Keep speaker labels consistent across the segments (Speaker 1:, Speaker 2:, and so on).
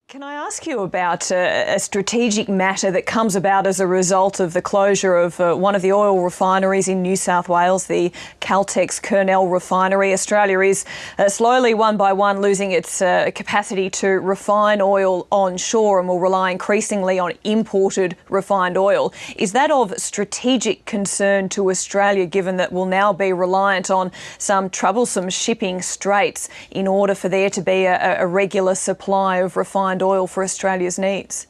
Speaker 1: Can I ask you about a strategic matter that comes about as a result of the closure of one of the oil refineries in New South Wales, the Caltex Kurnell refinery? Australia is slowly, one by one, losing its capacity to refine oil onshore and will rely increasingly on imported refined oil. Is that of strategic concern to Australia, given that we'll now be reliant on some troublesome shipping straits in order for there to be a regular supply of refined oil for Australia's needs?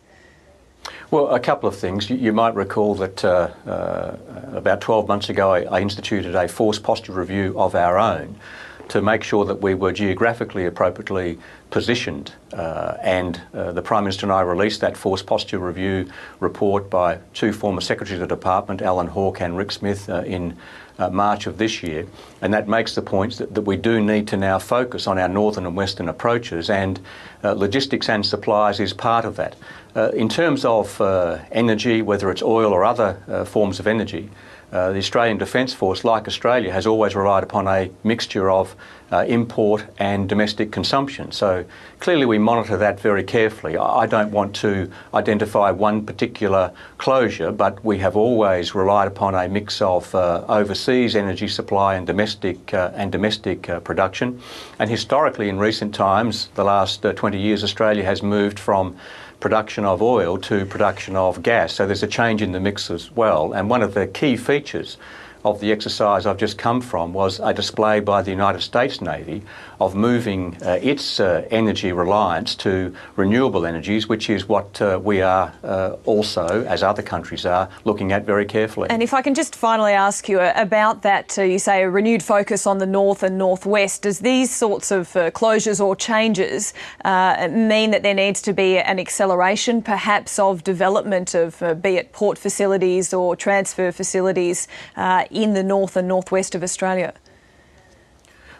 Speaker 2: Well, a couple of things. You might recall that about 12 months ago I instituted a force posture review of our own to make sure that we were geographically appropriately positioned, and the Prime Minister and I released that force posture review report by two former Secretaries of the Department, Alan Hawke and Rick Smith, in March of this year, and that makes the point that we do need to now focus on our northern and western approaches, and logistics and supplies is part of that. In terms of energy, whether it's oil or other forms of energy, the Australian Defence Force, like Australia, has always relied upon a mixture of import and domestic consumption. So clearly we monitor that very carefully. I don't want to identify one particular closure, but we have always relied upon a mix of overseas energy supply and domestic production. And historically, in recent times, the last 20 years, Australia has moved from production of oil to production of gas. So there's a change in the mix as well. And one of the key features of the exercise I've just come from was a display by the United States Navy of moving its energy reliance to renewable energies, which is what we are also, as other countries are, looking at very carefully.
Speaker 1: And if I can just finally ask you about that, you say a renewed focus on the north and northwest. Does these sorts of closures or changes mean that there needs to be an acceleration perhaps of development of be it port facilities or transfer facilities in the north and northwest of Australia?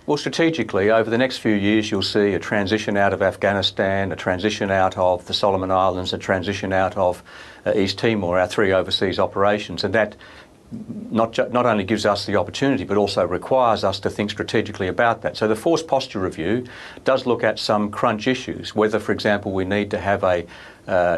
Speaker 2: Well, strategically, over the next few years, you'll see a transition out of Afghanistan, a transition out of the Solomon Islands, a transition out of East Timor, our three overseas operations, and that not only gives us the opportunity, but also requires us to think strategically about that. So the force posture review does look at some crunch issues, whether, for example, we need to have a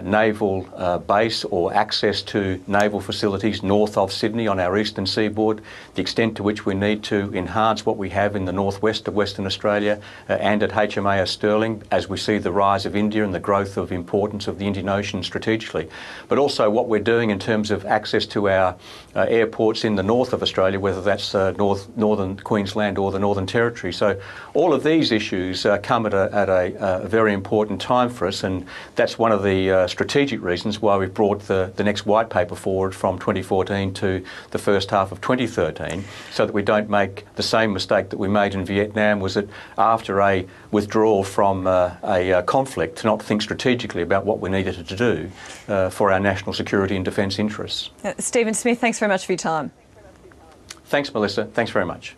Speaker 2: naval base or access to naval facilities north of Sydney on our eastern seaboard, the extent to which we need to enhance what we have in the northwest of Western Australia and at HMAS Stirling, as we see the rise of India and the growth of importance of the Indian Ocean strategically. But also what we're doing in terms of access to our airports in the north of Australia, whether that's northern Queensland or the Northern Territory. So all of these issues come at a very important time for us, and that's one of the strategic reasons why we've brought the next white paper forward from 2014 to the first half of 2013, so that we don't make the same mistake that we made in Vietnam, was that after a withdrawal from a conflict, to not think strategically about what we needed to do for our national security and defence interests.
Speaker 1: Stephen Smith, thanks very much for your time.
Speaker 2: Thanks, Melissa. Thanks very much.